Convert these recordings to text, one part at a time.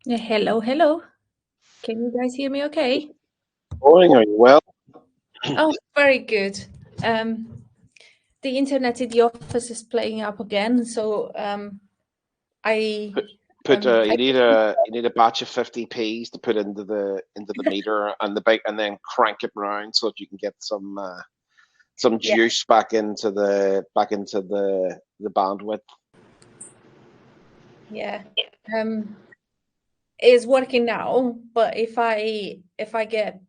Yeah, hello, hello. Can you guys hear me okay? Morning, are you well? Oh, very good. The internet in the office is playing up again, so I Put put I you need a batch of 50p's to put into the meter and the bike and then crank it round so that you can get some yeah, juice back into the bandwidth. yeah. It's working now, but if I get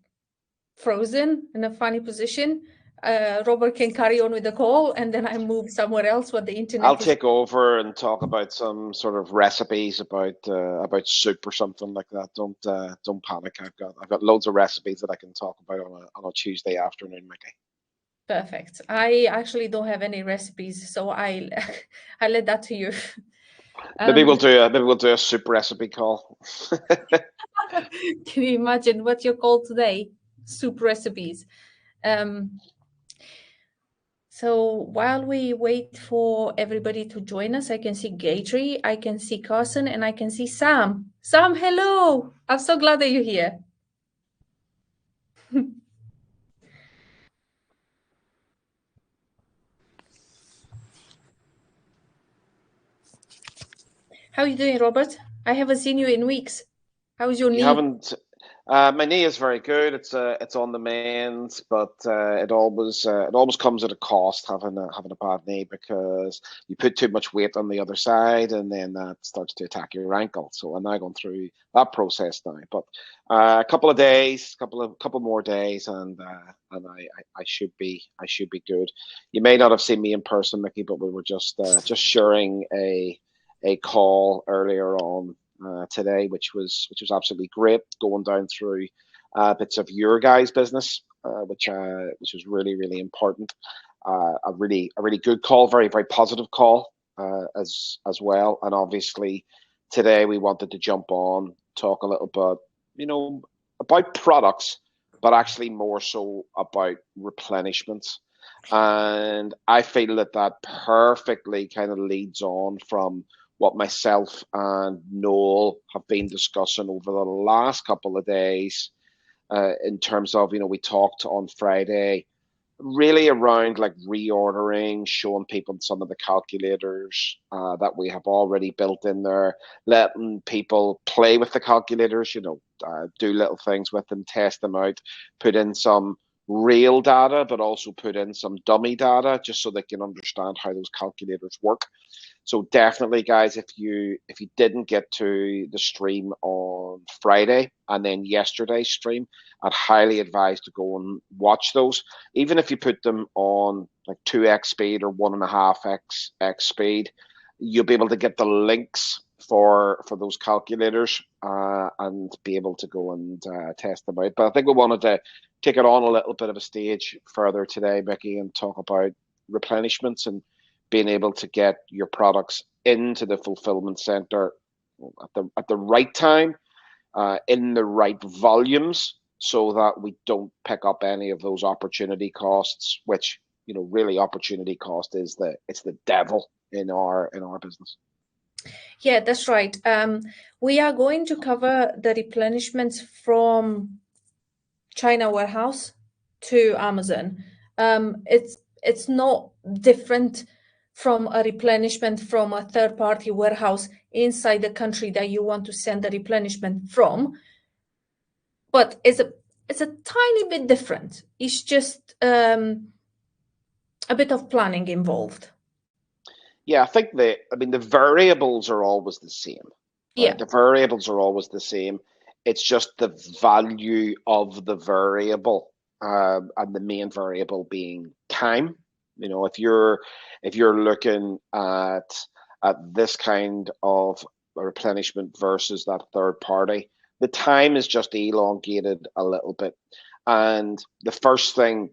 frozen in a funny position, Robert can carry on with the call, and then I move somewhere else where the I'll internet is. take over and talk about some sort of recipes about soup or something like that. Don't panic. I've got loads of recipes that I can talk about on a Tuesday afternoon, Mickey. Perfect. I actually don't have any recipes, so I I let that to you. Um, Maybe we'll do a soup recipe call. Can you imagine what your call today? Soup recipes. Um, so while we wait for everybody to join us, I can see Gatry, I can see Carson, and I can see Sam. Sam, hello! I'm so glad that you're here. How are you doing, Robert? I haven't seen you in weeks. How's your You knee? haven't. My knee is very good. It's on the mend, but it always comes at a cost having a bad knee because you put too much weight on the other side, and then that starts to attack your ankle. So I'm now going through that process now. But a couple of days, couple more days, and I should be good. You may not have seen me in person, Mickey, but we were just sharing a call earlier on today, which was absolutely great. Going down through bits of your guys' business, which was really important. A really good call, very positive call as well. And obviously today we wanted to jump on, talk a little bit, about products, but actually more so about replenishments. And I feel that perfectly kind of leads on from what myself and Noel have been discussing over the last couple of days, in terms of, we talked on Friday really around like reordering, showing people some of the calculators that we have already built in there, letting people play with the calculators, do little things with them, test them out, put in some real data, but also put in some dummy data just so they can understand how those calculators work. So definitely, guys, if you didn't get to the stream on Friday and then yesterday's stream, I'd highly advise to go and watch those. Even if you put them on like 2x speed or 1.5x speed, you'll be able to get the links for those calculators and be able to go and test them out. But I think we wanted to take it on a little bit of a stage further today, Becky, and talk about replenishments and being able to get your products into the fulfillment center at the right time, in the right volumes, so that we don't pick up any of those opportunity costs, which really opportunity cost is the devil in our business. Yeah, that's right. We are going to cover the replenishments from China warehouse to Amazon. It's not different from a replenishment from a third party warehouse inside the country that you want to send the replenishment from, but it's a tiny bit different. It's just a bit of planning involved. Yeah, I mean, the variables are always the same, right? Yeah, The variables are always the same. It's just the value of the variable, and the main variable being time. If you're looking at this kind of replenishment versus that third party, the time is just elongated a little bit. And the first thing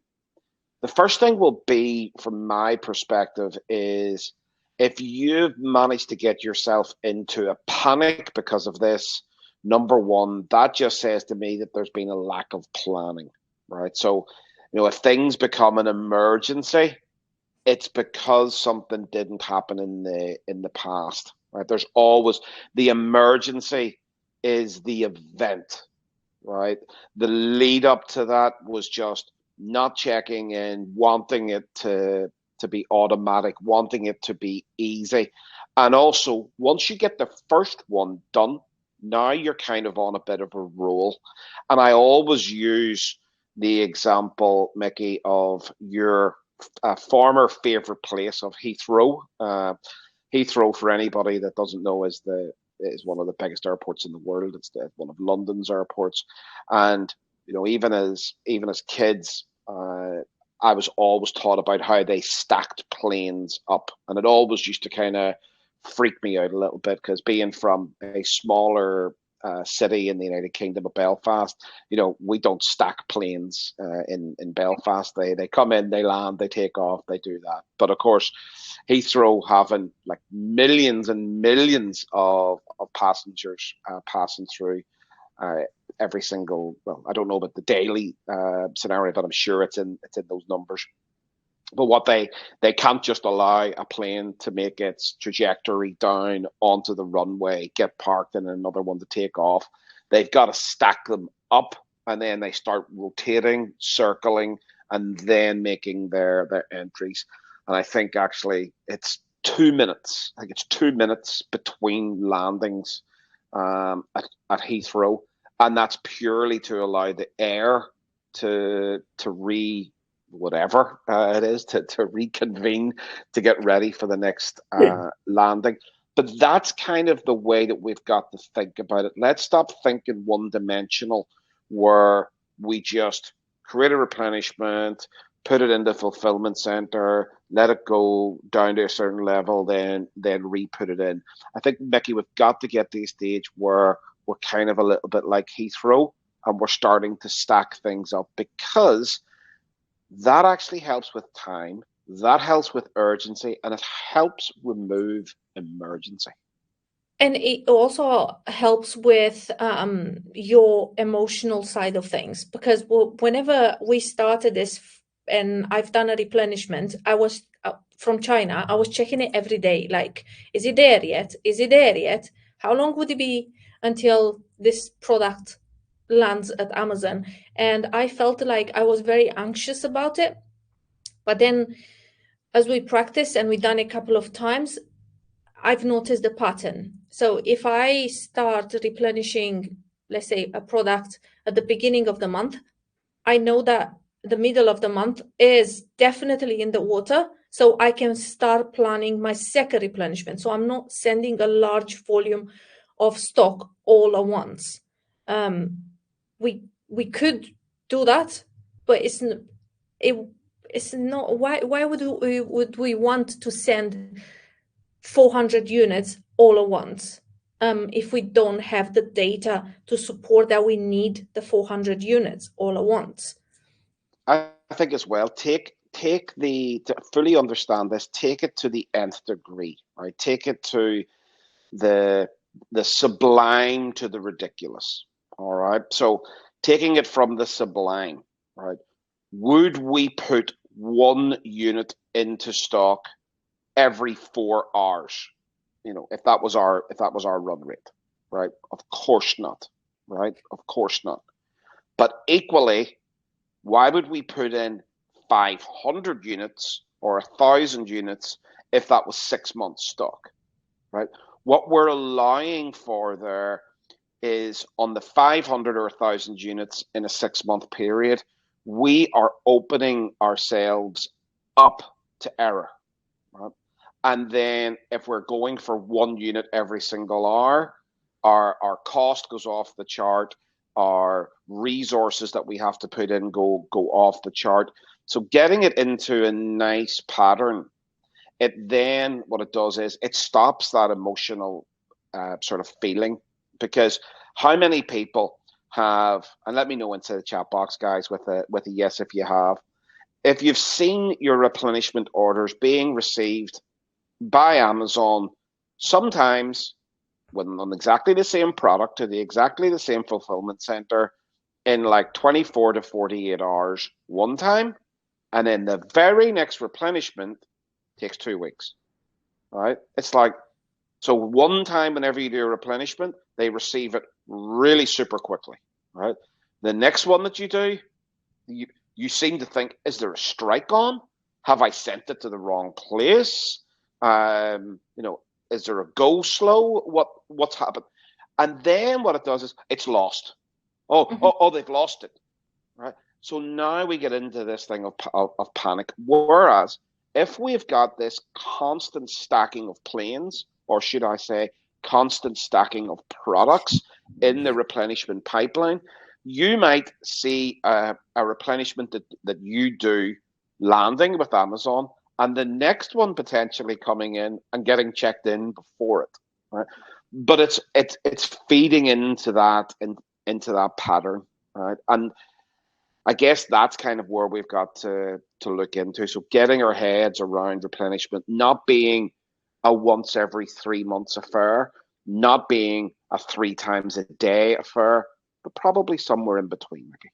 will be, from my perspective, is if you've managed to get yourself into a panic because of this, number one, that just says to me that there's been a lack of planning, right? So, if things become an emergency, it's because something didn't happen in the past, right? There's always the emergency is the event, right? The lead up to that was just not checking in, wanting it to be automatic, wanting it to be easy. And also, once you get the first one done, now you're kind of on a bit of a roll. And I always use the example, Mickey, of your former favorite place of Heathrow. Heathrow, for anybody that doesn't know, is one of the biggest airports in the world. It's one of London's airports, and even as kids, I was always taught about how they stacked planes up, and it always used to kind of freak me out a little bit because being from a smaller city in the United Kingdom of Belfast, we don't stack planes in Belfast. They come in, they land, they take off, they do that. But of course, Heathrow having like millions and millions of passengers passing through every single. Well, I don't know about the daily scenario, but I'm sure it's in those numbers. But what they can't just allow a plane to make its trajectory down onto the runway, get parked, and another one to take off. They've got to stack them up, and then they start rotating, circling, and then making their entries. And I think actually it's 2 minutes. I think it's 2 minutes between landings at Heathrow, and that's purely to allow the air to whatever it is to reconvene to get ready for the next landing. But that's kind of the way that we've got to think about it. Let's stop thinking one dimensional, where we just create a replenishment, put it in the fulfillment center, let it go down to a certain level, then re-put it in. I think, Mickey, we've got to get to a stage where we're kind of a little bit like Heathrow, and we're starting to stack things up, because that actually helps with time, that helps with urgency, and it helps remove emergency. And it also helps with your emotional side of things, because whenever we started this and I've done a replenishment, I was from China, I was checking it every day. Like, is it there yet? Is it there yet? How long would it be until this product lands at Amazon? And I felt like I was very anxious about it. But then as we practiced and we done it a couple of times, I've noticed the pattern. So if I start replenishing, let's say, a product at the beginning of the month, I know that the middle of the month is definitely in the water. So I can start planning my second replenishment. So I'm not sending a large volume of stock all at once. We could do that, but it's not. Why would we want to send 400 units all at once if we don't have the data to support that we need the 400 units all at once? I think as well, to fully understand this, take it to the nth degree, right? Take it to the sublime to the ridiculous. All right. So taking it from the sublime, right? Would we put one unit into stock every 4 hours? If that was our run rate, right? Of course not, right? Of course not. But equally, why would we put in 500 units or 1,000 units if that was 6 months stock, right? What we're allowing for there is on the 500 or 1,000 units in a 6 month period, we are opening ourselves up to error, right? And then if we're going for one unit every single hour, our cost goes off the chart, our resources that we have to put in go off the chart. So getting it into a nice pattern, what it does is it stops that emotional sort of feeling. Because how many people have, and let me know into the chat box, guys, with a yes if you have, if you've seen your replenishment orders being received by Amazon, sometimes on exactly the same product to exactly the same fulfillment center in like 24 to 48 hours one time, and then the very next replenishment takes 2 weeks, right? It's like, so one time whenever you do a replenishment, they receive it really super quickly, right? The next one that you do, you seem to think, is there a strike on? Have I sent it to the wrong place? Is there a go slow? What's happened? And then what it does is it's lost. They've lost it, right? So now we get into this thing of panic. Whereas if we've got this constant stacking of planes, or should I say, constant stacking of products in the replenishment pipeline, you might see a replenishment that you do landing with Amazon, and the next one potentially coming in and getting checked in before it, right? But it's feeding into that pattern, right? And I guess that's kind of where we've got to look into. So getting our heads around replenishment, not being a once every 3 months affair, not being a 3 times a day affair, but probably somewhere in between, Mickey.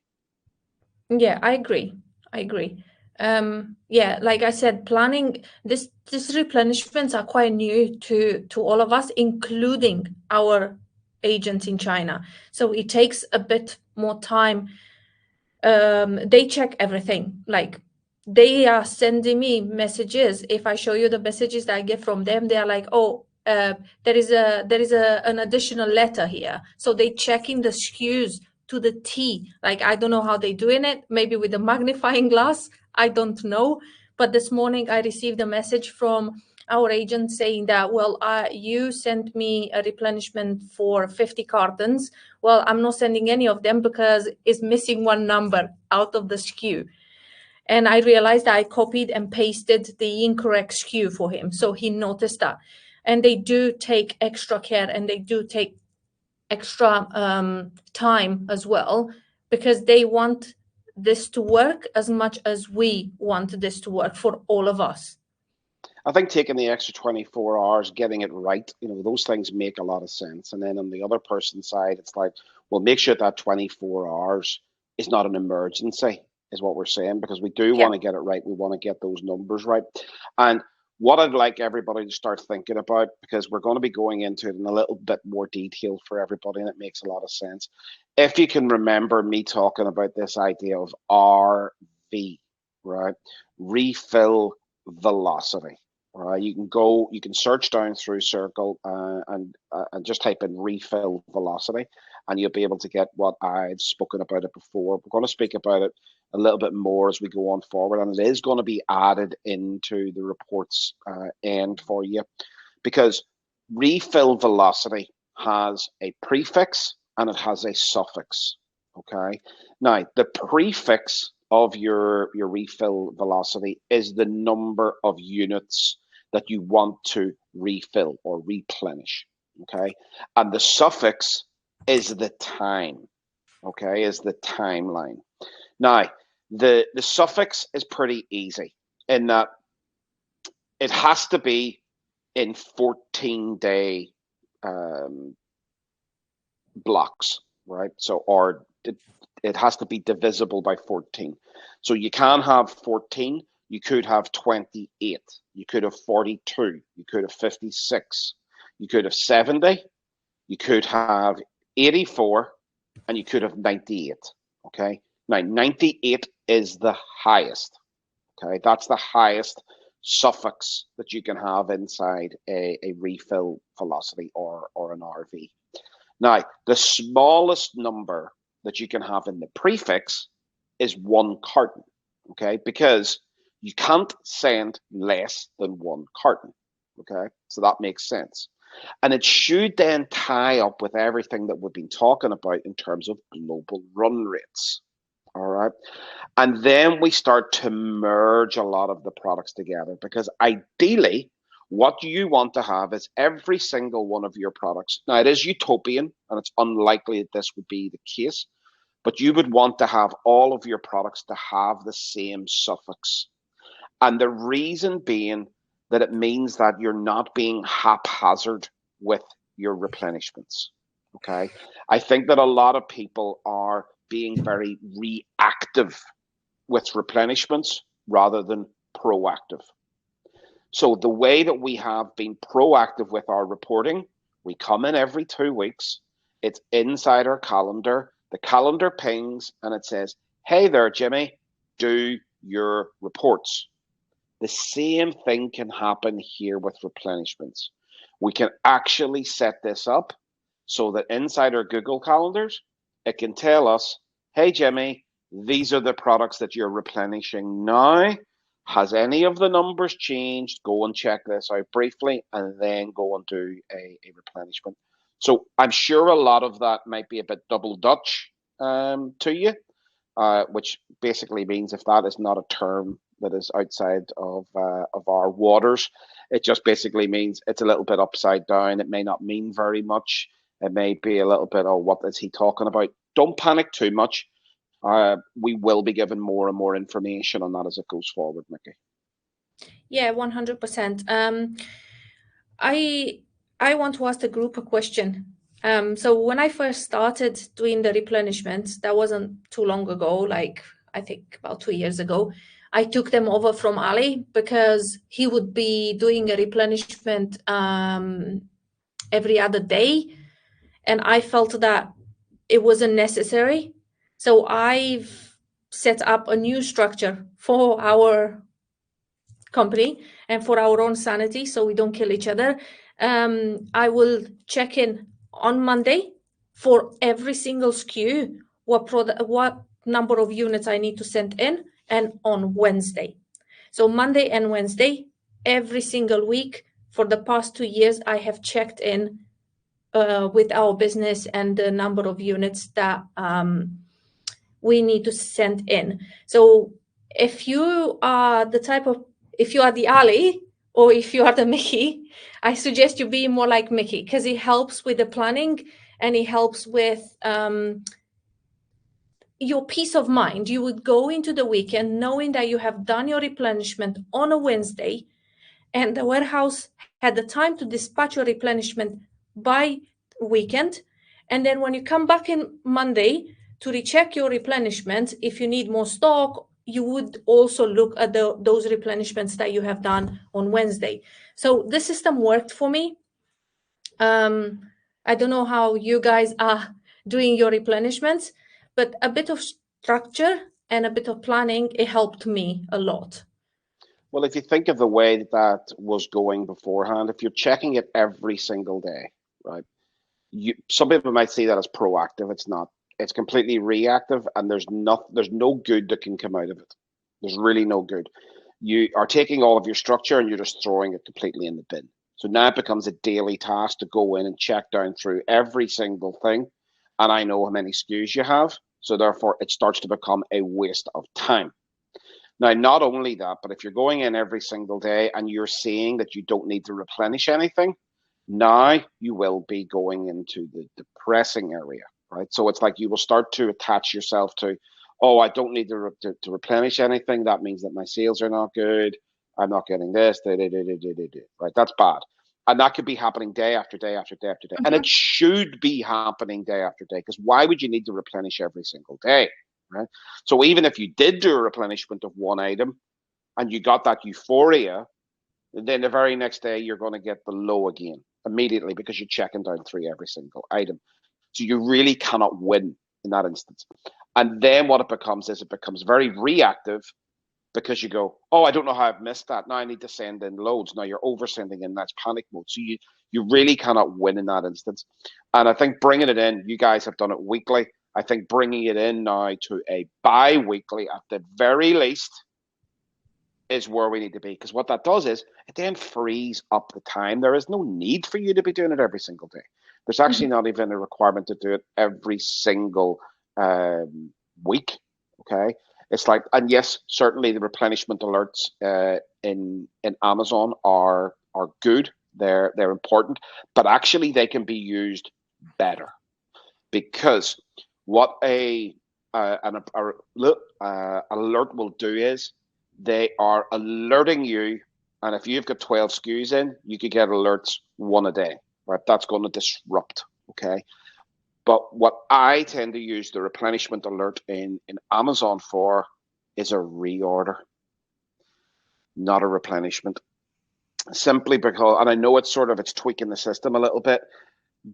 Yeah, I agree. I agree. Yeah, like I said, planning this replenishments are quite new to all of us, including our agents in China. So it takes a bit more time. They check everything. Like they are sending me messages. If I show you the messages that I get from them, they are like, "Oh, there is an additional letter here." So they checking the SKUs to the T. Like I don't know how they're doing it. Maybe with a magnifying glass. I don't know. But this morning I received a message from our agent saying that, well, you sent me a replenishment for 50 cartons. Well, I'm not sending any of them because it's missing one number out of the SKU. And I realized I copied and pasted the incorrect SKU for him. So he noticed that. And they do take extra care and they do take extra time as well because they want this to work as much as we want this to work for all of us. I think taking the extra 24 hours, getting it right, those things make a lot of sense. And then on the other person's side, it's like, well, make sure that 24 hours is not an emergency, is what we're saying, because we do Yeah. want to get it right. We want to get those numbers right. And what I'd like everybody to start thinking about, because we're going to be going into it in a little bit more detail for everybody, and it makes a lot of sense. If you can remember me talking about this idea of RV, right? Refill velocity. Right, you can search down through Circle and just type in refill velocity, and you'll be able to get what I've spoken about it before. We're going to speak about it a little bit more as we go on forward, and it is going to be added into the reports end for you, because refill velocity has a prefix and it has a suffix. Okay, now the prefix of your refill velocity is the number of units that you want to refill or replenish. Okay, and the suffix is the time. Okay, is the timeline. Now the suffix is pretty easy in that it has to be in 14-day blocks, right? So, or it has to be divisible by 14. So you can have 14, you could have 28, you could have 42, you could have 56, you could have 70, you could have 84, and you could have 98. Okay. Now, 98 is the highest. Okay. That's the highest suffix that you can have inside a refill velocity or an RV. Now, the smallest number that you can have in the prefix is 1 carton, okay? Because you can't send less than 1 carton, okay? So that makes sense. And it should then tie up with everything that we've been talking about in terms of global run rates, all right? And then we start to merge a lot of the products together, because ideally, what you want to have is every single one of your products. Now, it is utopian and it's unlikely that this would be the case, but you would want to have all of your products to have the same suffix. And the reason being that it means that you're not being haphazard with your replenishments. Okay. I think that a lot of people are being very reactive with replenishments rather than proactive. So the way that we have been proactive with our reporting, we come in every 2 weeks It's inside our calendar. The calendar pings and it says, hey there, Jimmy, do your reports. The same thing can happen here with replenishments. We can actually set this up so that inside our Google calendars, it can tell us, hey, Jimmy, these are the products that you're replenishing now. Has any of the numbers changed? Go and check this out briefly and then go and do a replenishment. So I'm sure a lot of that might be a bit double Dutch to you, which basically means if that is not a term that is outside of our waters, it just basically means it's a little bit upside down. It may not mean very much. It may be a little bit, oh, what is he talking about? Don't panic too much. We will be given more and more information on that as it goes forward, Mickey. Yeah, 100%. I want to ask the group a question. So when I first started doing the replenishments, that wasn't too long ago, like I think about 2 years ago, I took them over from Ali because he would be doing a replenishment every other day. And I felt that it wasn't necessary. So I've set up a new structure for our company and for our own sanity so we don't kill each other. I will check in on Monday for every single SKU, what number of units I need to send in, and on Wednesday. So Monday and Wednesday, every single week for the past 2 years, I have checked in with our business and the number of units that we need to send in. So if you are the Ali or if you are the Mickey, I suggest you be more like Mickey because it helps with the planning and it helps with your peace of mind. You would go into the weekend knowing that you have done your replenishment on a Wednesday and the warehouse had the time to dispatch your replenishment by weekend. And then when you come back in Monday to recheck your replenishment, if you need more stock, you would also look at those replenishments that you have done on Wednesday. So the system worked for me. I don't know how you guys are doing your replenishments, but a bit of structure and a bit of planning, it helped me a lot. Well, if you think of the way that was going beforehand, if you're checking it every single day, right? Some people might see that as proactive. It's not. It's completely reactive, and there's no good that can come out of it. There's really no good. You are taking all of your structure and you're just throwing it completely in the bin. So now it becomes a daily task to go in and check down through every single thing. And I know how many SKUs you have. So therefore, it starts to become a waste of time. Now, not only that, but if you're going in every single day and you're seeing that you don't need to replenish anything, now you will be going into the depressing area, right? So it's like you will start to attach yourself to, oh, I don't need to replenish anything. That means that my sales are not good. I'm not getting this, right? That's bad. And that could be happening day after day after day after day. And it should be happening day after day, because why would you need to replenish every single day, right? So even if you did do a replenishment of one item and you got that euphoria, then the very next day you're going to get the low again immediately because you're checking down through every single item. So you really cannot win in that instance. And then what it becomes is it becomes very reactive because you go, oh, I don't know how I've missed that. Now I need to send in loads. Now you're over sending in, that's panic mode. So you really cannot win in that instance. And I think bringing it in, you guys have done it weekly. I think bringing it in now to a bi-weekly at the very least is where we need to be, because what that does is it then frees up the time. There is no need for you to be doing it every single day. There's actually not even a requirement to do it every single week. Okay, it's like, and yes, certainly the replenishment alerts in Amazon are good. They're important, but actually they can be used better, because what an alert will do is they are alerting you, and if you've got 12 SKUs in, you could get alerts one a day, right? That's going to disrupt, okay? But what I tend to use the replenishment alert in Amazon for is a reorder, not a replenishment. Simply because, and I know it's tweaking the system a little bit,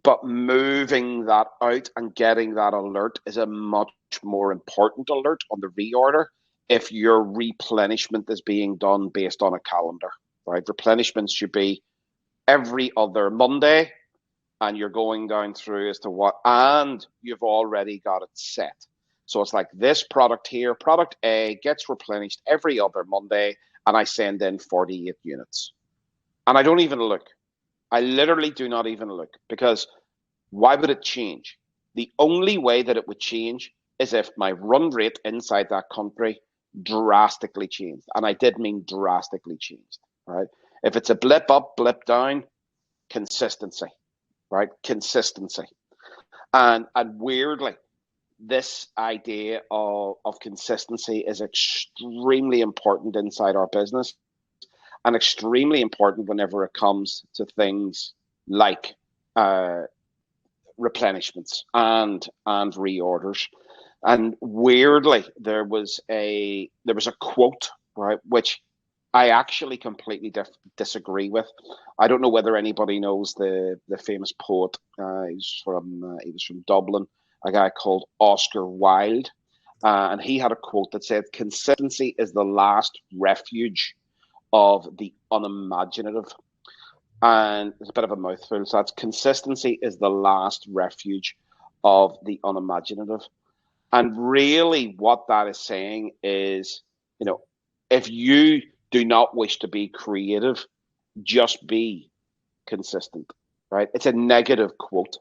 But moving that out and getting that alert is a much more important alert on the reorder if your replenishment is being done based on a calendar, right? Replenishments should be every other Monday, and you're going down through as to what, and you've already got it set. So it's like this product here, product A gets replenished every other Monday, and I send in 48 units. And I don't even look. I literally do not even look, because why would it change? The only way that it would change is if my run rate inside that country drastically changed. And I did mean drastically changed, right? If it's a blip up, blip down, consistency, right? Consistency. And weirdly, this idea of consistency is extremely important inside our business, and extremely important whenever it comes to things like replenishments and reorders. And weirdly, there was a quote, right, which I actually completely disagree with. I don't know whether anybody knows the famous poet. He was from Dublin, a guy called Oscar Wilde, and he had a quote that said, "Consistency is the last refuge of the unimaginative." And it's a bit of a mouthful. So that's, consistency is the last refuge of the unimaginative. And really, what that is saying is, if you do not wish to be creative, just be consistent, right? It's a negative quote.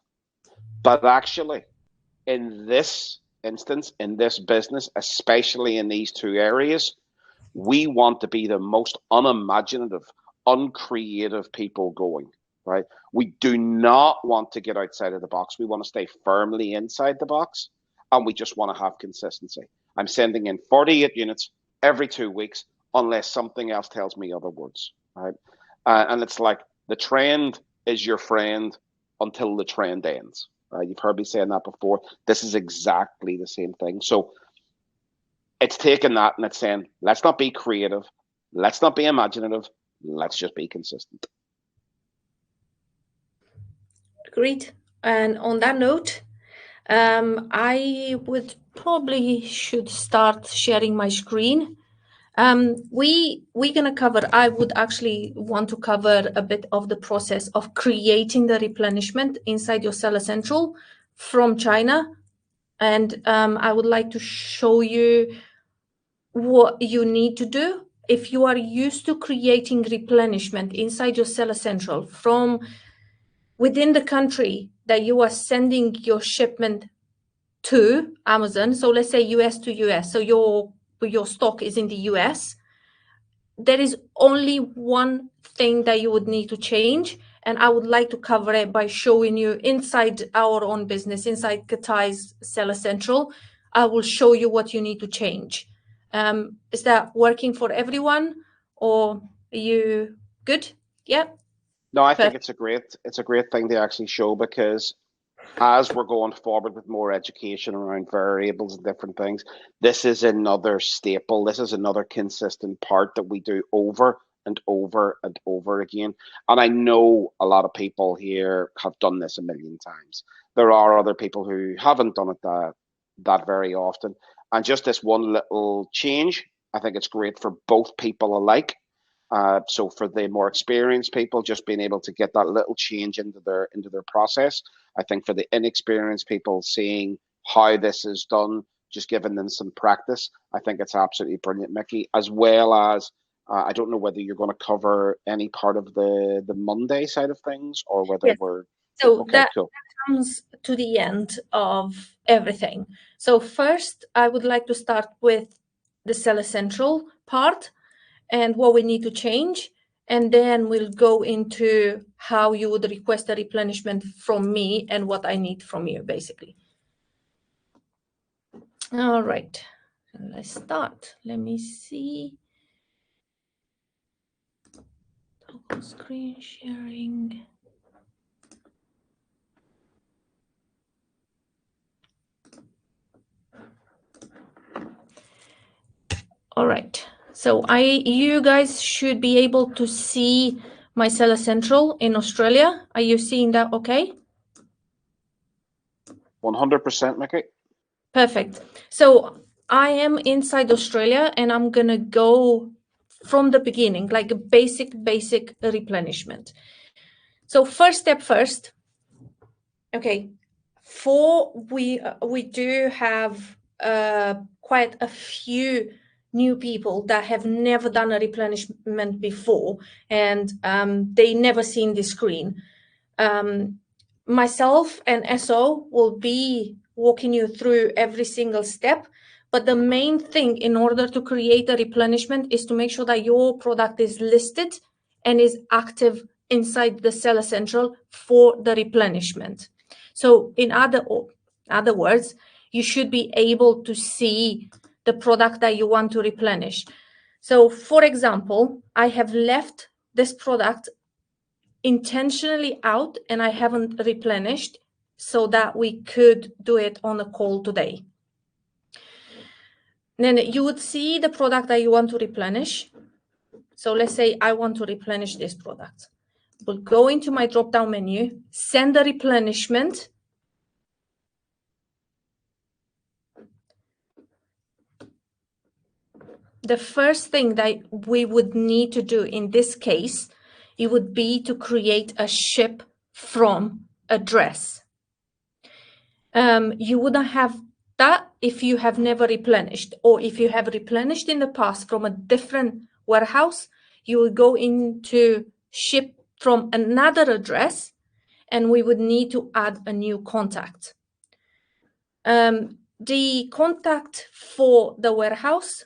But actually, in this instance, in this business, especially in these two areas, we want to be the most unimaginative, uncreative people going, right? We do not want to get outside of the box. We want to stay firmly inside the box, and we just want to have consistency. I'm sending in 48 units every 2 weeks, unless something else tells me other words, right? And it's like, the trend is your friend until the trend ends, right? You've heard me saying that before. This is exactly the same thing. So it's taking that and it's saying, let's not be creative, let's not be imaginative, let's just be consistent. Agreed. And on that note, I would probably should start sharing my screen. We're gonna cover. I would actually want to cover a bit of the process of creating the replenishment inside your Seller Central from China, and I would like to show you what you need to do if you are used to creating replenishment inside your Seller Central from within the country that you are sending your shipment to Amazon. So let's say US to US. So your stock is in the US. There is only one thing that you would need to change, and I would like to cover it by showing you inside our own business, inside Katai's Seller Central. I will show you what you need to change. Is that working for everyone, or are you good? Yeah. No, I think it's a great thing to actually show, because as we're going forward with more education around variables and different things, this is another staple. This is another consistent part that we do over and over and over again. And I know a lot of people here have done this a million times. There are other people who haven't done it that very often. And just this one little change, I think it's great for both people alike. So for the more experienced people, just being able to get that little change into their process. I think for the inexperienced people, seeing how this is done, just giving them some practice, I think it's absolutely brilliant, Mickey. As well as, I don't know whether you're going to cover any part of the Monday side of things, or whether we're so okay. that Cool. comes to the end of everything. So first, I would like to start with the Seller Central part and what we need to change. And then we'll go into how you would request a replenishment from me and what I need from you, basically. All right, let's start. Let me see. Toggle screen sharing. All right. So you guys should be able to see my Seller Central in Australia. Are you seeing that okay? 100%, Mickey. Perfect. So I am inside Australia, and I'm going to go from the beginning, like a basic replenishment. So first step first. Okay, we do have quite a few new people that have never done a replenishment before, and they never seen the screen. Myself and SO will be walking you through every single step, but the main thing in order to create a replenishment is to make sure that your product is listed and is active inside the Seller Central for the replenishment. So in other words, you should be able to see the product that you want to replenish. So for example, I have left this product intentionally out and I haven't replenished so that we could do it on a call today. Then you would see the product that you want to replenish. So let's say I want to replenish this product. We'll go into my drop-down menu, send the replenishment. The first thing that we would need to do in this case, it would be to create a ship from address. You wouldn't have that if you have never replenished, or if you have replenished in the past from a different warehouse, you will go into ship from another address, and we would need to add a new contact. The contact for the warehouse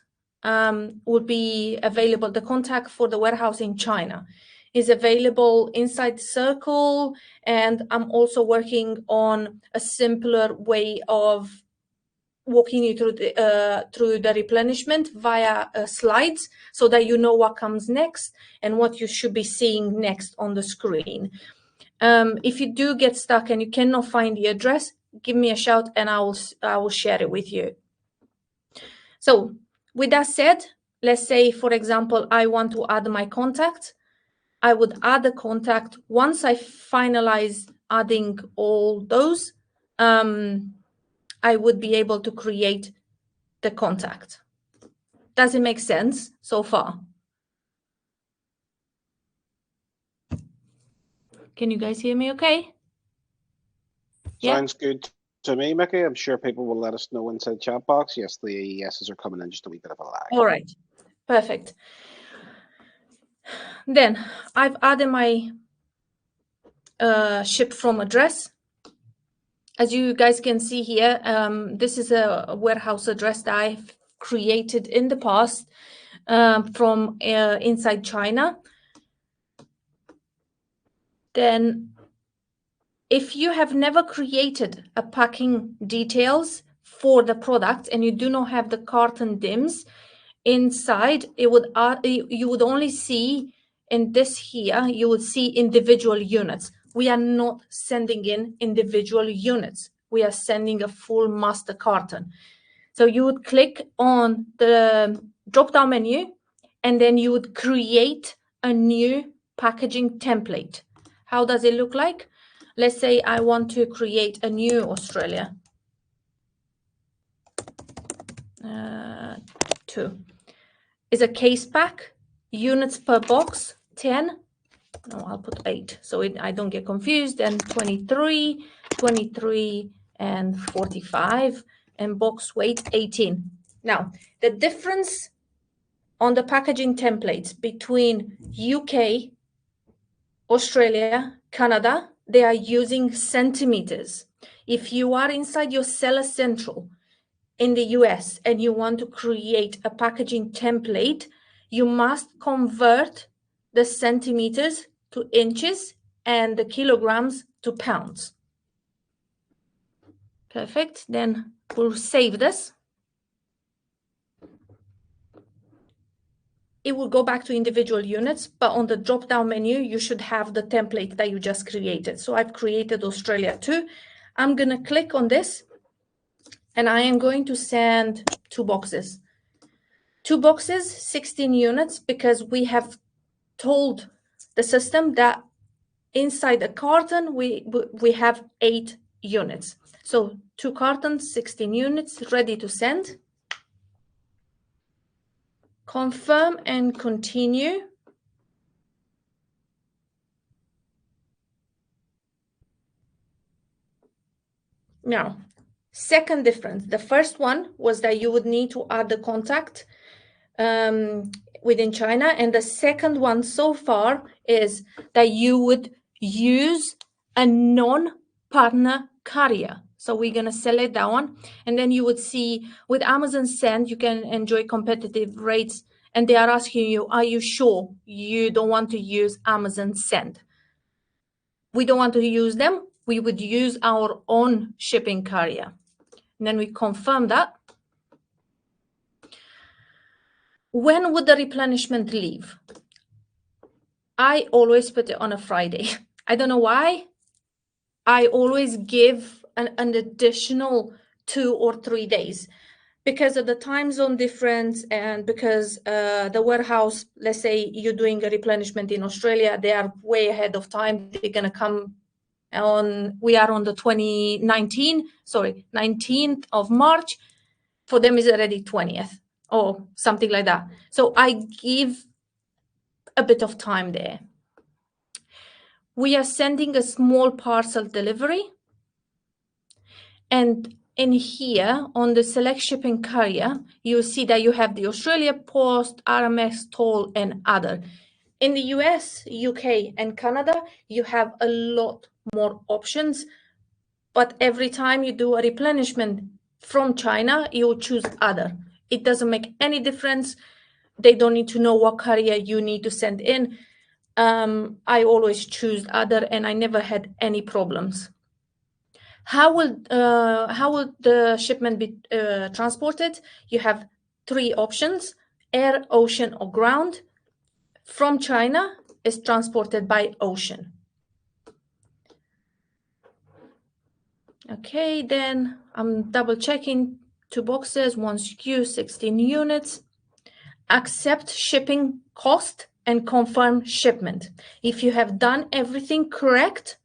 would be available. The contact for the warehouse in China is available inside Circle, and I'm also working on a simpler way of walking you through the replenishment via slides, so that you know what comes next and what you should be seeing next on the screen. If you do get stuck and you cannot find the address, give me a shout and I will share it with you. So with that said, let's say, for example, I want to add my contact. I would add a contact. Once I finalize adding all those, I would be able to create the contact. Does it make sense so far? Can you guys hear me okay? Sounds good to me, Mickey. I'm sure people will let us know inside chat box. Yes, the yeses are coming in, just a wee bit of a lag. All right, perfect. Then I've added my ship from address. As you guys can see here, this is a warehouse address that I've created in the past from inside China. Then if you have never created a packing details for the product and you do not have the carton DIMS inside, you would only see in this here, you would see individual units. We are not sending in individual units. We are sending a full master carton. So you would click on the drop-down menu, and then you would create a new packaging template. How does it look like? Let's say I want to create a new Australia. 2 is a case pack, units per box, 10. No, I'll put 8 so I don't get confused. And 23, 23, and 45, and box weight 18. Now, the difference on the packaging templates between UK, Australia, Canada, they are using centimeters. If you are inside your Seller Central in the US and you want to create a packaging template, you must convert the centimeters to inches and the kilograms to pounds. Perfect. Then we'll save this. It will go back to individual units, but on the drop-down menu, you should have the template that you just created. So I've created Australia 2. I'm going to click on this, and I am going to send 2 boxes. 2 boxes, 16 units, because we have told the system that inside a carton, we have 8 units. So 2 cartons, 16 units, ready to send. Confirm and continue. Now, second difference. The first one was that you would need to add the contact within China. And the second one so far is that you would use a non-partner carrier. So we're going to select that one. And then you would see with Amazon Send, you can enjoy competitive rates. And they are asking you, are you sure you don't want to use Amazon Send? We don't want to use them. We would use our own shipping carrier. And then we confirm that. When would the replenishment leave? I always put it on a Friday. I don't know why. I always give an additional 2 or 3 days because of the time zone difference and because the warehouse, let's say you're doing a replenishment in Australia, they are way ahead of time. They're going to come on, we are on the 19th of March. For them is already 20th. Or something like that. So I give a bit of time there. We are sending a small parcel delivery. And in here, on the select shipping carrier, you see that you have the Australia Post, RMS, Toll, and other. In the US, UK, and Canada, you have a lot more options. But every time you do a replenishment from China, you choose other. It doesn't make any difference. They don't need to know what carrier you need to send in. I always choose other, and I never had any problems. How will the shipment be transported? You have 3 options: air, ocean, or ground. From China, is transported by ocean. Okay, then I'm double checking 2 boxes, 1 SKU, 16 units. Accept shipping cost and confirm shipment. If you have done everything correct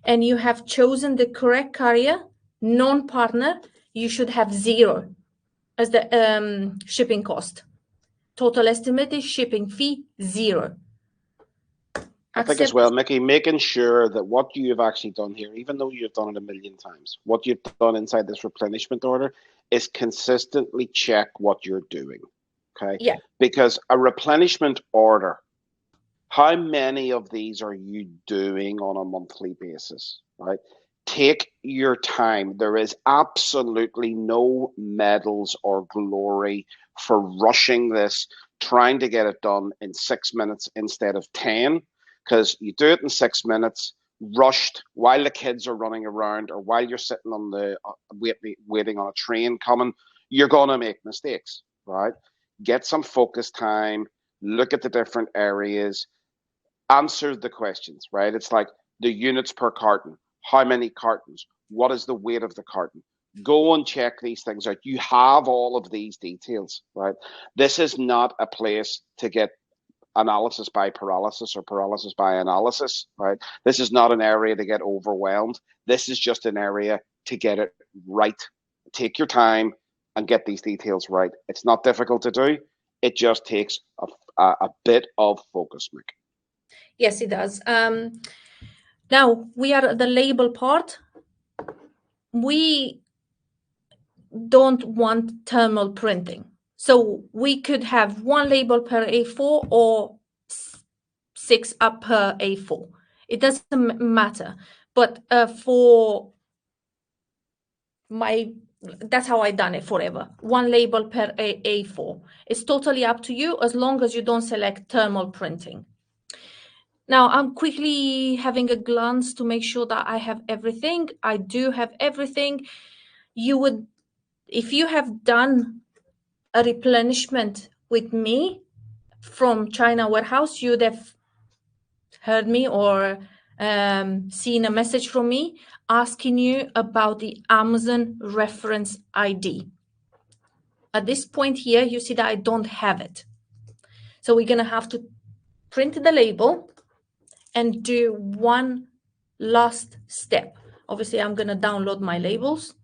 and you have chosen the correct carrier, non-partner, you should have 0 as the shipping cost. Total estimated shipping fee, 0. I think as well, Mickey, making sure that what you've actually done here, even though you've done it a million times, what you've done inside this replenishment order is consistently check what you're doing. Okay. Yeah. Because a replenishment order, how many of these are you doing on a monthly basis? Right. Take your time. There is absolutely no medals or glory for rushing this, trying to get it done in 6 minutes instead of 10. Because you do it in 6 minutes, rushed, while the kids are running around or while you're sitting on the waiting on a train coming, you're going to make mistakes, right? Get some focus time, look at the different areas, answer the questions, right? It's like the units per carton, how many cartons, what is the weight of the carton? Go and check these things out. You have all of these details, right? This is not a place to get analysis by paralysis or paralysis by analysis, right? This is not an area to get overwhelmed. This is just an area to get it right. Take your time and get these details right. It's not difficult to do. It just takes a bit of focus, Mick. Yes, it does. Now we are at the label part. We don't want thermal printing. So we could have 1 label per A4 or 6 up per A4. It doesn't matter. But for that's how I done it forever. 1 label per A4. It's totally up to you as long as you don't select thermal printing. Now I'm quickly having a glance to make sure that I have everything. I do have everything. You would, if you have done a replenishment with me from China warehouse, you'd have heard me or seen a message from me asking you about the Amazon reference ID. At this point here, you see that I don't have it. So we're going to have to print the label and do one last step. Obviously, I'm going to download my labels.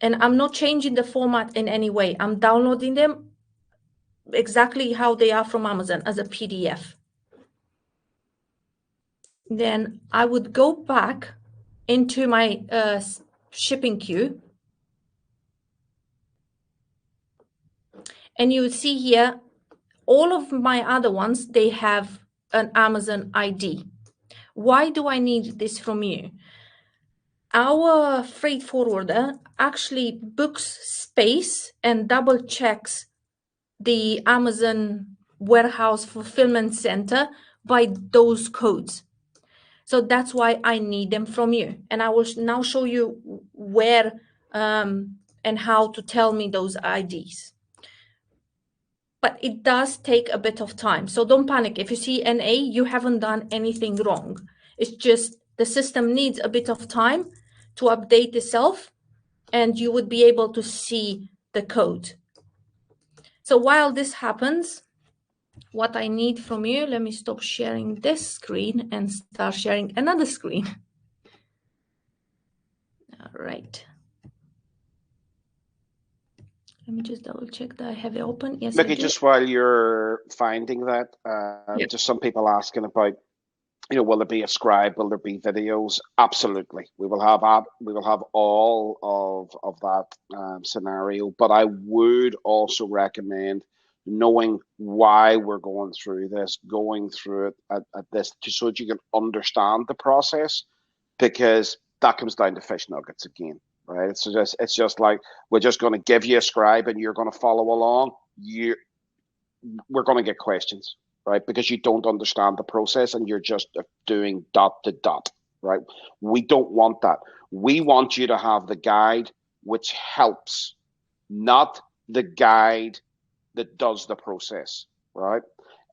And I'm not changing the format in any way. I'm downloading them exactly how they are from Amazon as a PDF. Then I would go back into my shipping queue. And you would see here, all of my other ones, they have an Amazon ID. Why do I need this from you? Our freight forwarder actually books space and double checks the Amazon warehouse fulfillment center by those codes. So that's why I need them from you. And I will now show you where and how to tell me those IDs. But it does take a bit of time. So don't panic. If you see NA, you haven't done anything wrong. It's just the system needs a bit of time to update itself, and you would be able to see the code. So while this happens, what I need from you, let me stop sharing this screen and start sharing another screen. All right. Let me just double check that I have it open. Yes, Mickey, just while you're finding that, Yep. just some people asking about, you know, will there be a scribe? Will there be videos? Absolutely, we will have all of that scenario. But I would also recommend knowing why we're going through it at this, just so that you can understand the process, because that comes down to fish nuggets again. Right? It's just like, we're just going to give you a scribe and you're going to follow along. We're going to get questions, right? Because you don't understand the process and you're just doing dot to dot, right? We don't want that. We want you to have the guide which helps, not the guide that does the process, right?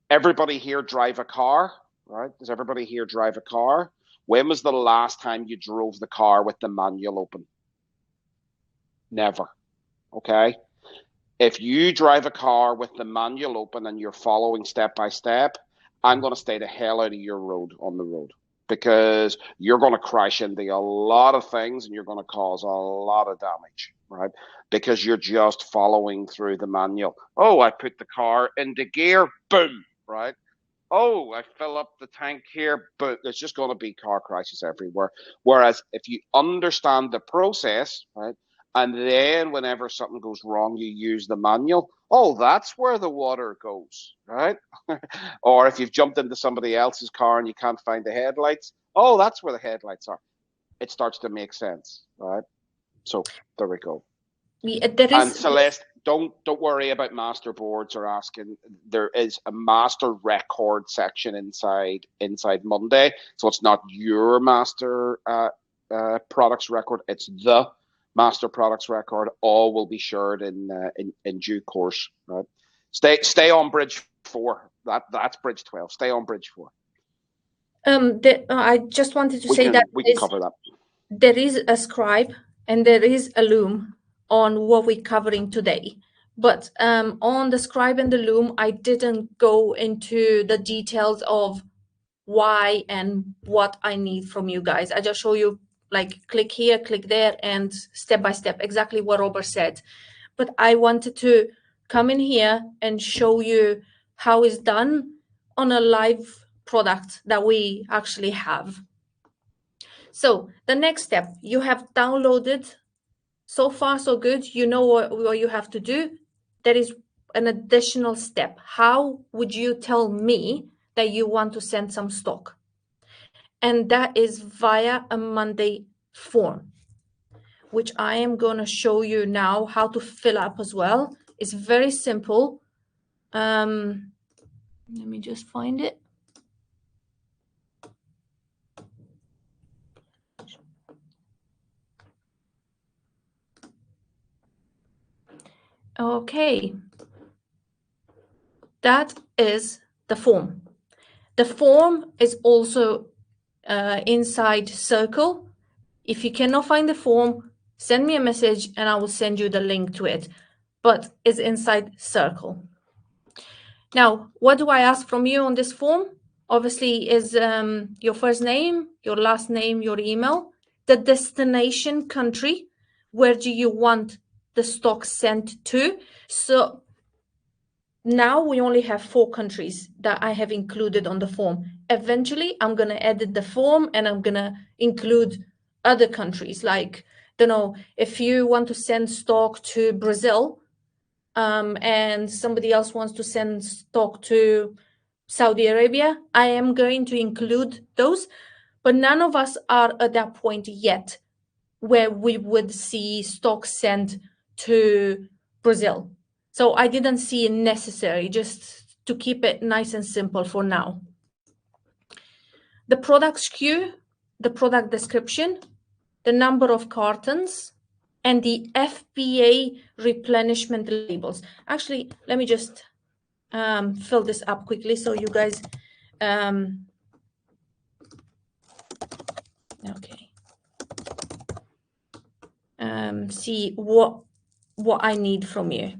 Everybody here drive a car, right? Does everybody here drive a car? When was the last time you drove the car with the manual open? Never. Okay. If you drive a car with the manual open and you're following step by step, I'm going to stay the hell out of your road on the road, because you're going to crash into a lot of things and you're going to cause a lot of damage, right? Because you're just following through the manual. Oh, I put the car into gear, boom, right? Oh, I fill up the tank here, but there's just going to be car crashes everywhere. Whereas if you understand the process, right, and then whenever something goes wrong, you use the manual. Oh, that's where the water goes, right? Or if you've jumped into somebody else's car and you can't find the headlights, oh, that's where the headlights are. It starts to make sense, right? So there we go. And Celeste, don't worry about master boards or asking. There is a master record section inside Monday, so it's not your master products record. It's the master products record. All will be shared in due course. Right? Stay on bridge 4. That's bridge 12. Stay on bridge 4. I just wanted to say that we can cover that. There is a scribe and there is a loom on what we're covering today. But on the scribe and the loom, I didn't go into the details of why and what I need from you guys. I just show you, like, click here, click there, and step by step, exactly what Robert said. But I wanted to come in here and show you how it's done on a live product that we actually have. So the next step, you have downloaded. So far, so good. You know what you have to do. There is an additional step. How would you tell me that you want to send some stock? And that is via a Monday form, which I am going to show you now how to fill up as well. It's very simple. Let me just find it. Okay. That is the form. The form is also inside Circle. If you cannot find the form, send me a message and I will send you the link to it. But it's inside Circle. Now, what do I ask from you on this form? Obviously, is your first name, your last name, your email, the destination country, where do you want the stock sent to. So now we only have 4 countries that I have included on the form. Eventually, I'm going to edit the form and I'm going to include other countries. Like, don't know, if you want to send stock to Brazil, and somebody else wants to send stock to Saudi Arabia, I am going to include those, but none of us are at that point yet where we would see stock sent to Brazil. So I didn't see it necessary, just to keep it nice and simple for now. The product SKU, the product description, the number of cartons, and the FBA replenishment labels. Actually, let me just fill this up quickly so you guys see what I need from you.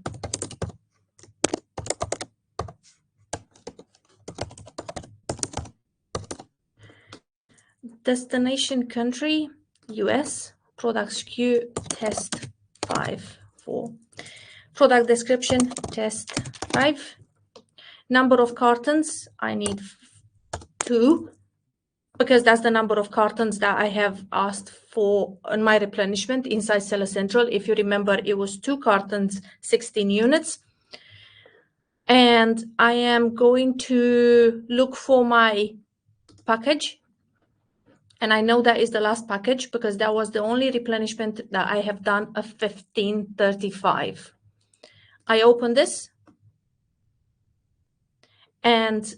Destination country, US, product SKU, test 5 4. Product description, test 5. Number of cartons, I need 2, because that's the number of cartons that I have asked for on my replenishment inside Seller Central. If you remember, it was 2 cartons, 16 units. And I am going to look for my package. And I know that is the last package because that was the only replenishment that I have done of 1535. I open this. And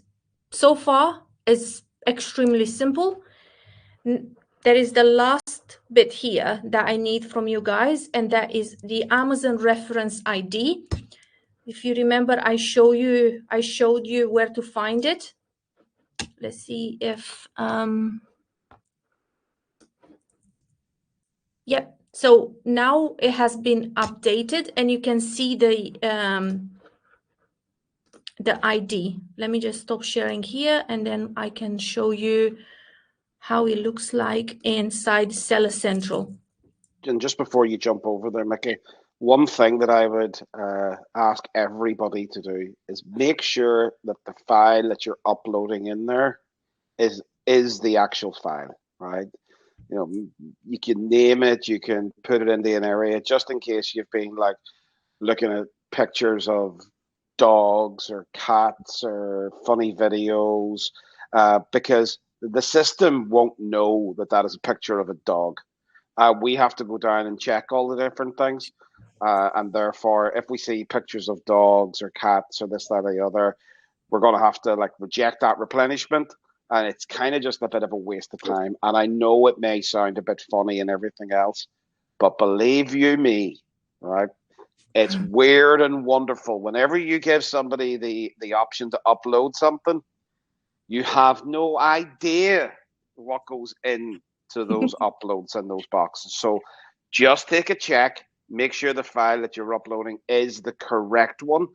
so far, it's extremely simple. There is the last bit here that I need from you guys, and that is the Amazon reference ID. If you remember, I showed you where to find it. Let's see if yep. So now it has been updated, and you can see the ID. Let me just stop sharing here, and then I can show you how it looks like inside Seller Central. And just before you jump over there, Mickey, one thing that I would ask everybody to do is make sure that the file that you're uploading in there is the actual file, right? You know, you can name it, you can put it into an area, just in case you've been like looking at pictures of dogs or cats or funny videos, because the system won't know that that is a picture of a dog. We have to go down and check all the different things. And therefore, if we see pictures of dogs or cats or this, that, or the other, we're going to have to like reject that replenishment. And it's kind of just a bit of a waste of time. And I know it may sound a bit funny and everything else, but believe you me, right? It's weird and wonderful. Whenever you give somebody the option to upload something, you have no idea what goes into those uploads and those boxes. So just take a check, make sure the file that you're uploading is the correct one.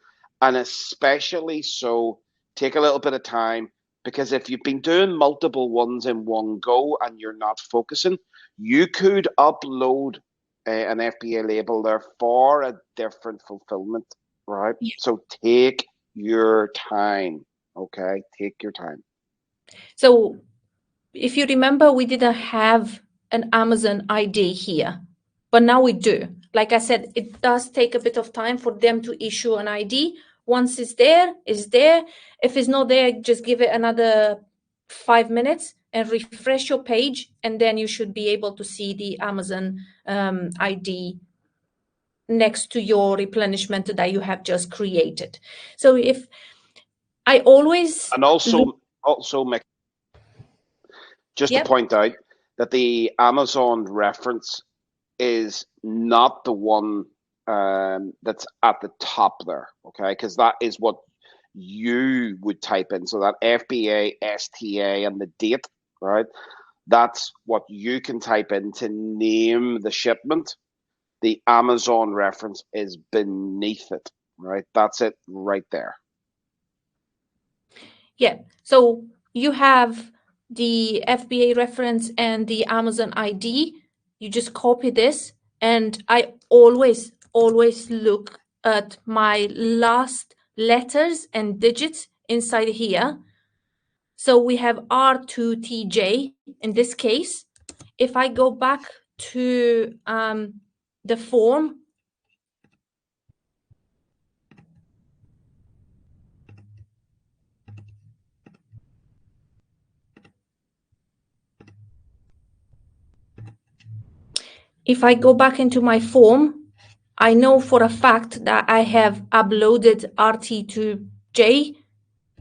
And especially so, take a little bit of time, because if you've been doing multiple ones in one go and you're not focusing, you could upload an FBA label there for a different fulfillment, right? Yeah. So take your time, okay? Take your time. So if you remember, we didn't have an Amazon ID here, but now we do. Like I said, it does take a bit of time for them to issue an ID. Once it's there, it's there. If it's not there, just give it another 5 minutes and refresh your page, and then you should be able to see the Amazon ID next to your replenishment that you have just created. So if I always... And also just to point out that the Amazon reference is not the one that's at the top there, okay? Because that is what you would type in. So that FBA, STA, and the date, right? That's what you can type in to name the shipment. The Amazon reference is beneath it, right? That's it right there. Yeah, so you have the FBA reference and the Amazon ID. You just copy this And I always look at my last letters and digits inside here. So we have R2TJ in this case. If I go back to the form, if I go back into my form, I know for a fact that I have uploaded RT2J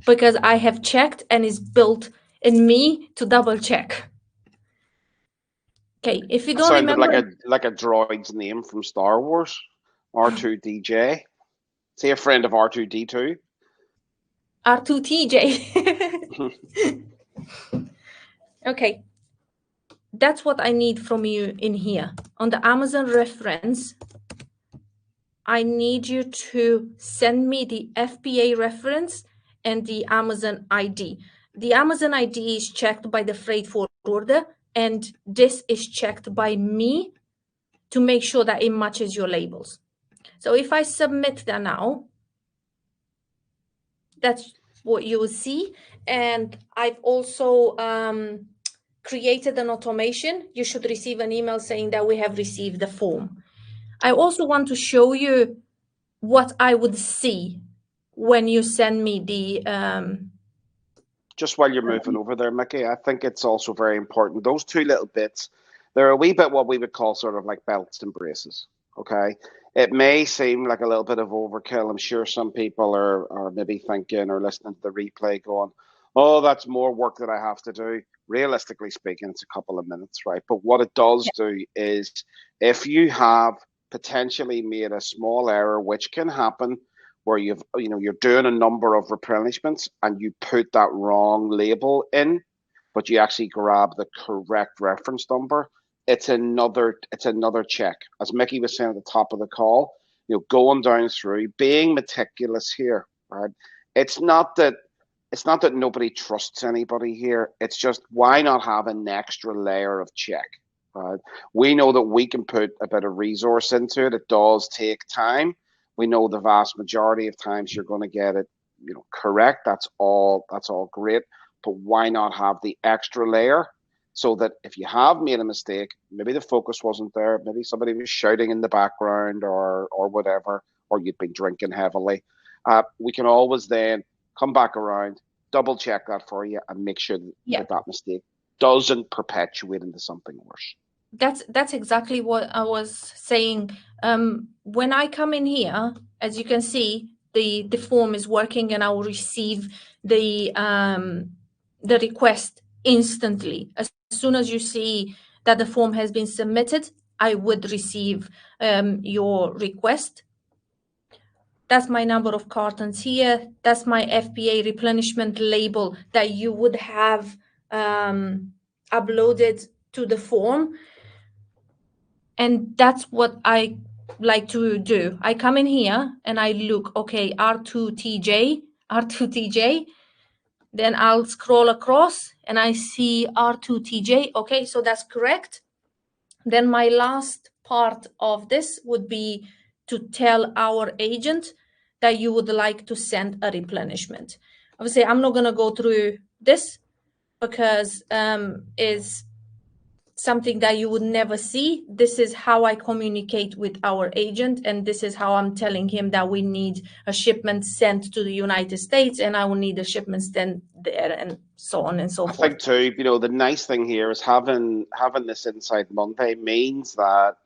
because I have checked and it's built in me to double check. Okay, if you don't remember, like a droid's name from Star Wars, R2DJ. Say a friend of R2D2. R2TJ. Okay, that's what I need from you in here. On the Amazon reference, I need you to send me the FBA reference and the Amazon ID. The Amazon ID is checked by the freight forwarder, and this is checked by me to make sure that it matches your labels. So if I submit that now, that's what you will see. And I've also created an automation. You should receive an email saying that we have received the form. I also want to show you what I would see when you send me the Just while you're moving over there, Mickey, I think it's also very important. Those two little bits, they're a wee bit what we would call sort of like belts and braces. Okay. It may seem like a little bit of overkill. I'm sure some people are maybe thinking or listening to the replay going, oh, that's more work that I have to do. Realistically speaking, it's a couple of minutes, right? But what it does do is if you have potentially made a small error, which can happen, where you're doing a number of replenishments and you put that wrong label in, but you actually grab the correct reference number, it's another check. As Mickey was saying at the top of the call, going down through, being meticulous here, right? It's not that nobody trusts anybody here. It's just, why not have an extra layer of check, right? We know that we can put a bit of resource into it. It does take time. We know the vast majority of times you're going to get it, correct. That's all great. But why not have the extra layer so that if you have made a mistake, maybe the focus wasn't there, maybe somebody was shouting in the background or whatever, or you've been drinking heavily, we can always then come back around, double check that for you, and make sure that mistake doesn't perpetuate into something worse. That's exactly what I was saying. When I come in here, as you can see, the form is working, and I will receive the request instantly. As soon as you see that the form has been submitted, I would receive your request. That's my number of cartons here. That's my FBA replenishment label that you would have uploaded to the form. And that's what I like to do. I come in here and I look, okay, R2TJ, then I'll scroll across and I see R2TJ. Okay, so that's correct. Then my last part of this would be to tell our agent that you would like to send a replenishment. Obviously, I'm not going to go through this because it's something that you would never see. This is how I communicate with our agent, and this is how I'm telling him that we need a shipment sent to the United States, and I will need a shipment sent there, and so on and so forth. I think too, the nice thing here is having this Inside Monday means that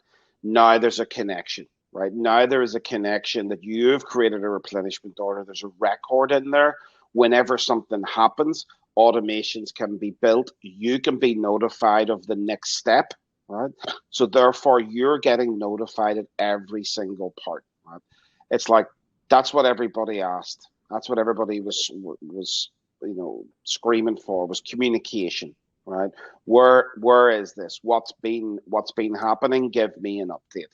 now there's a connection, right? Now there is a connection that you've created a replenishment order. There's a record in there. Whenever something happens, automations can be built. You can be notified of the next step, right? So therefore, you're getting notified at every single part, right? It's like, that's what everybody asked. That's what everybody was screaming for, was communication, right? Where is this? What's been happening? Give me an update.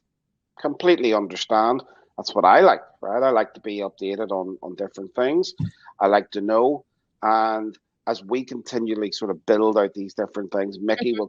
Completely understand. That's what I like, right? I like to be updated on different things. I like to know. And as we continually sort of build out these different things, Mickey will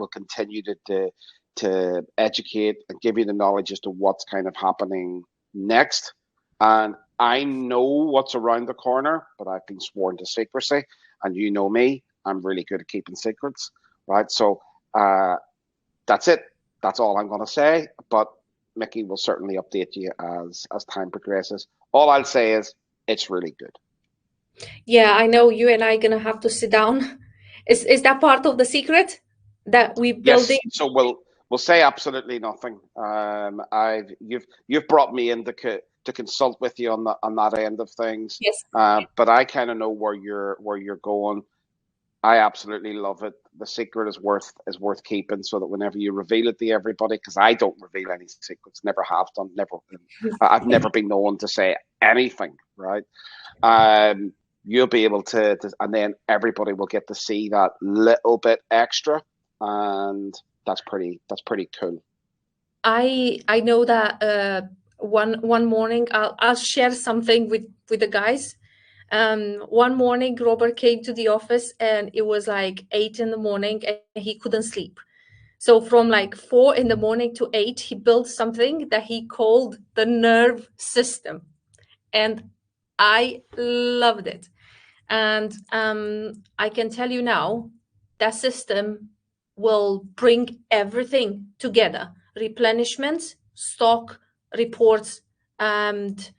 continue to to educate and give you the knowledge as to what's kind of happening next. And I know what's around the corner, but I've been sworn to secrecy. And you know me, I'm really good at keeping secrets, right? So that's it. That's all I'm going to say. But Mickey will certainly update you as time progresses. All I'll say is it's really good. Yeah, I know you and I gonna have to sit down. Is that part of the secret that we building? Yes, so we'll say absolutely nothing. You've brought me in to consult with you on that end of things. Yes. But I kind of know where you're going. I absolutely love it. The secret is worth keeping, so that whenever you reveal it to everybody, because I don't reveal any secrets, never have done, never. I've never been known to say anything, right? You'll be able and then everybody will get to see that little bit extra, and that's pretty cool. I know that one morning I'll share something with the guys. One morning Robert came to the office and it was like 8 in the morning and he couldn't sleep. So from like 4 in the morning to 8, he built something that he called the nerve system, and I loved it. And I can tell you now, that system will bring everything together: replenishments, stock, reports, and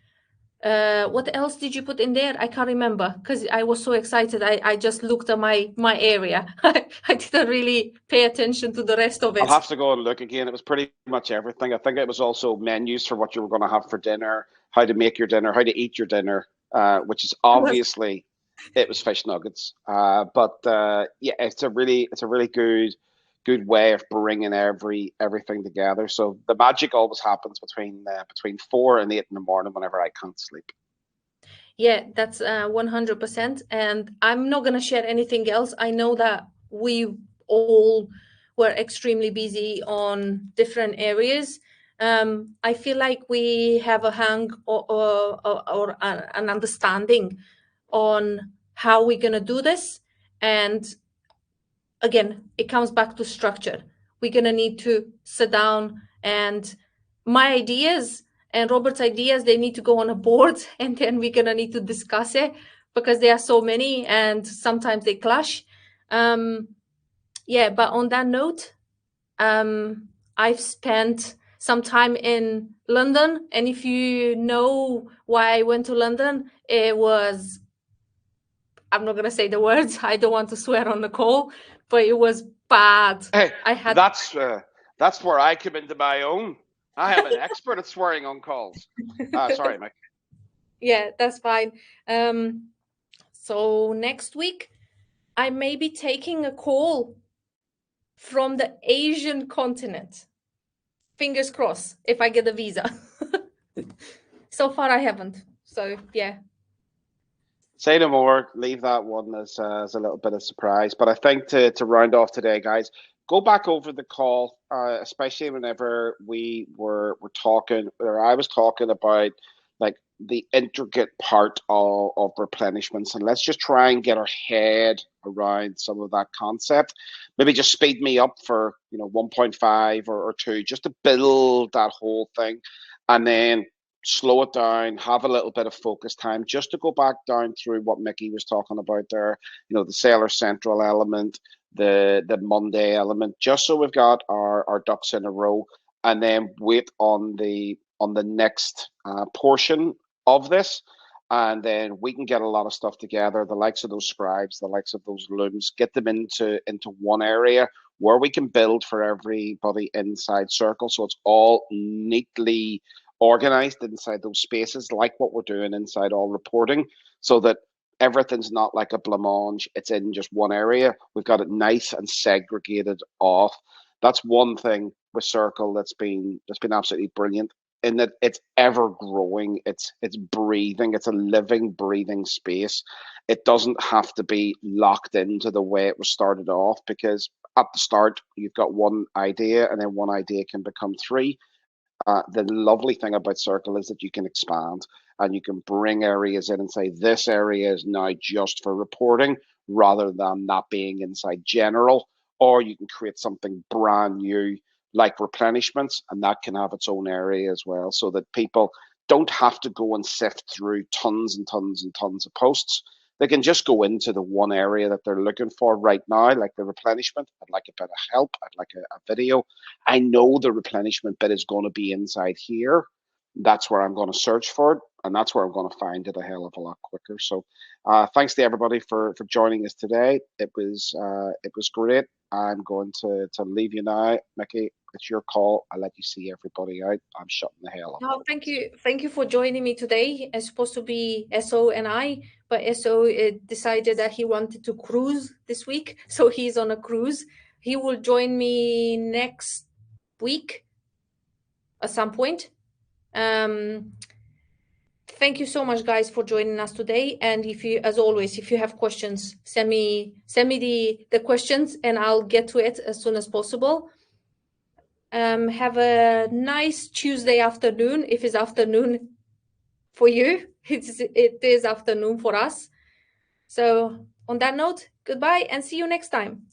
what else did you put in there? I can't remember because I was so excited. I just looked at my area. I didn't really pay attention to the rest of I'll it. have to go and look again. It was pretty much everything. I think it was also menus for what you were going to have for dinner, how to make your dinner, how to eat your dinner, which is obviously it was fish nuggets. But yeah, it's a really good way of bringing everything together. So the magic always happens between 4 and 8 in the morning whenever I can't sleep. Yeah, that's 100%. And I'm not going to share anything else. I know that we all were extremely busy on different areas. I feel like we have a hang or an understanding on how we're going to do this. And again, it comes back to structure. We're going to need to sit down, and my ideas and Robert's ideas, they need to go on a board, and then we're going to need to discuss it because there are so many and sometimes they clash. Yeah, but on that note, I've spent some time in London, and if you know why I went to London, it was, I'm not going to say the words, I don't want to swear on the call, but it was bad. Hey, I had that's where I come into my own. I am an expert at swearing on calls. Sorry, Mike. Yeah, that's fine. So next week I may be taking a call from the Asian continent. Fingers crossed if I get a visa. So far I haven't. So yeah. Say no more. Leave that one as a little bit of surprise. But I think to round off today, guys, go back over the call, especially whenever we were talking, or I was talking about like the intricate part of replenishments, and let's just try and get our head around some of that concept. Maybe just speed me up for 1.5 or 2, just to build that whole thing, and then slow it down, have a little bit of focus time, just to go back down through what Mickey was talking about there, the Seller Central element, the Monday element, just so we've got our ducks in a row, and then wait on the next portion of this. And then we can get a lot of stuff together, the likes of those scribes, the likes of those looms, get them into one area where we can build for everybody inside Circle. So it's all neatly organized inside those spaces, like what we're doing inside all reporting, so that everything's not like a blancmange. It's in just one area. We've got it nice and segregated off. That's one thing with Circle that's been absolutely brilliant, in that it's ever growing. It's breathing. It's a living, breathing space. It doesn't have to be locked into the way it was started off, because at the start you've got one idea, and then one idea can become three. The lovely thing about Circle is that you can expand, and you can bring areas in and say, this area is now just for reporting, rather than that being inside general. Or you can create something brand new, like replenishments, and that can have its own area as well, so that people don't have to go and sift through tons and tons and tons of posts. They can just go into the one area that they're looking for right now, like the replenishment. I'd like a bit of help. I'd like a video. I know the replenishment bit is going to be inside here. That's where I'm going to search for it, and that's where I'm going to find it a hell of a lot quicker. So thanks to everybody for joining us today. It was great. I'm going to leave you now. Mickey, it's your call. I'll let you see everybody out. I'm shutting the hell up. No, thank you for joining me today. It's supposed to be SO and I, but SO decided that he wanted to cruise this week, so he's on a cruise. He will join me next week at some point. Thank you so much, guys, for joining us today. And if you, as always, if you have questions, send me the questions, and I'll get to it as soon as possible. Have a nice Tuesday afternoon. If it's afternoon for you, it is afternoon for us. So on that note, goodbye and see you next time.